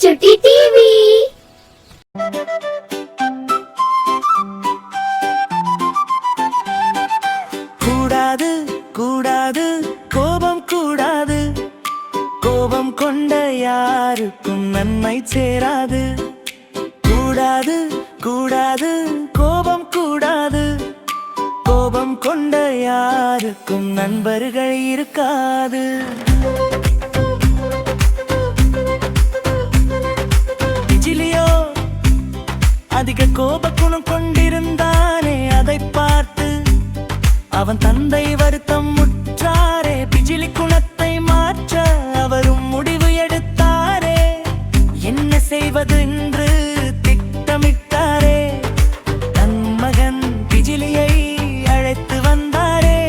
சுட்டி டிவி. கூடாது கூடாது கோபம் கூடாது, கோபம் கொண்ட யாருக்கும் நன்மை சேராது. கூடாது கூடாது கோபம் கூடாது, கோபம் கொண்ட யாருக்கும் நண்பர்கள் இருக்காது. பிஜிலியோ அதிக கோப குணம் கொண்டிருந்தானே, அதை பார்த்து அவன் தந்தை வருத்தம் முற்றாரே. பிஜிலி குணத்தை மாற்ற அவரும் முடிவு எடுத்தாரே. என்ன செய்வது என்று திட்டமிட்டாரே. தன் மகன் பிஜிலியை அழைத்து வந்தாரே.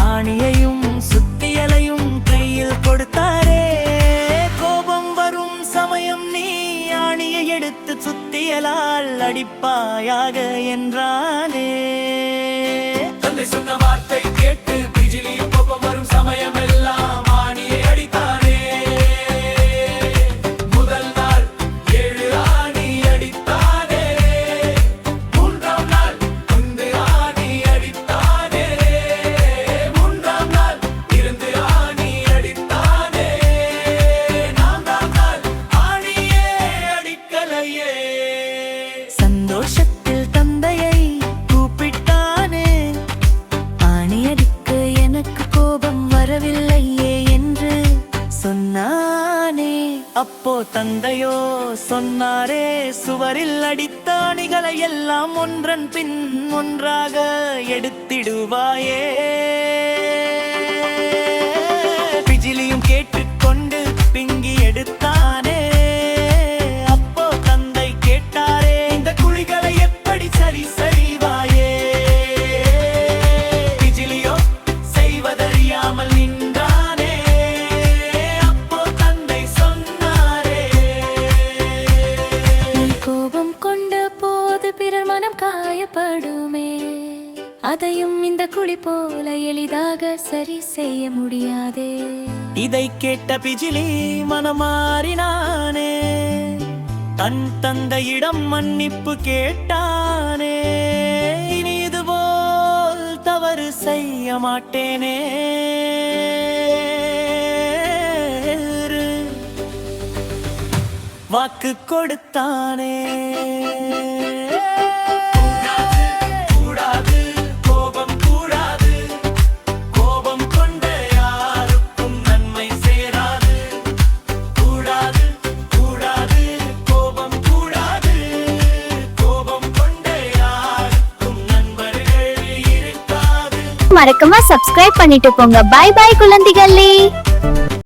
ஆணியையும் சுத்தியலையும் கையில் கொடுத்தாரே. கோபம் வரும் சமயம் நீ ஆணியை எடுத்து சுத்தியலால் அடிப்பாயாக என்றானே. சொன்ன வார்த்தை கேட்டு பிஜிலியும் கோபம் வரும் சமயம் எல்லாம் ஆணியை அடித்தானே. முதல் நாள் 7 ஆணி அடித்தானே. 3ஆம் நாள் 1 ஆணி அடித்தானே. 3ஆம் நாள் 2 ஆணி அடித்தானே. 4ஆம் நாள் ஆணியே அடிக்கலையே. சந்தோஷத்தில் தந்தையை கூப்பிட்டானே. ஆணியடிக்க எனக்கு கோபம் வரவில்லையே என்று சொன்னானே. அப்போ தந்தையோ சொன்னாரே, சுவரில் அடித்த ஆணிகளை எல்லாம் ஒன்றன் பின் ஒன்றாக எடுத்திடுவாயே. பிஜிலியும் கேட்டுக்கொண்டு பிங்கி எடுத்தானே. அப்போ தந்தை கேட்டாரே, இந்த குழிகளை எப்படி சரி செய்வாயே. பிஜிலியோ செய்வதறியாமல் நின்றானே. அப்போ தந்தை சொன்னாரே, கோபம் கொண்ட போது பிறர் மனம் காயப்படுமே. அதையும் இந்த குழி போல எளிதாக சரி செய்ய முடியாதே. இதை கேட்ட பிஜிலி மனமாறினானே. தன் தந்தையிடம் மன்னிப்பு கேட்டானே. இனி இதுபோல் தவறு செய்ய மாட்டேனே. வாக்கு கொடுத்தானே. கூடாது கோபம் கூடாது, கோபம் கொண்ட யாருக்கும் நன்மை சேராது. கூடாது கூடாது கோபம் கூடாது, கோபம் கொண்ட யாருக்கும் நண்பர்கள் இருக்காது. மறக்காம சப்ஸ்கிரைப் பண்ணிட்டு போங்க. பை பை குழந்தைகளே.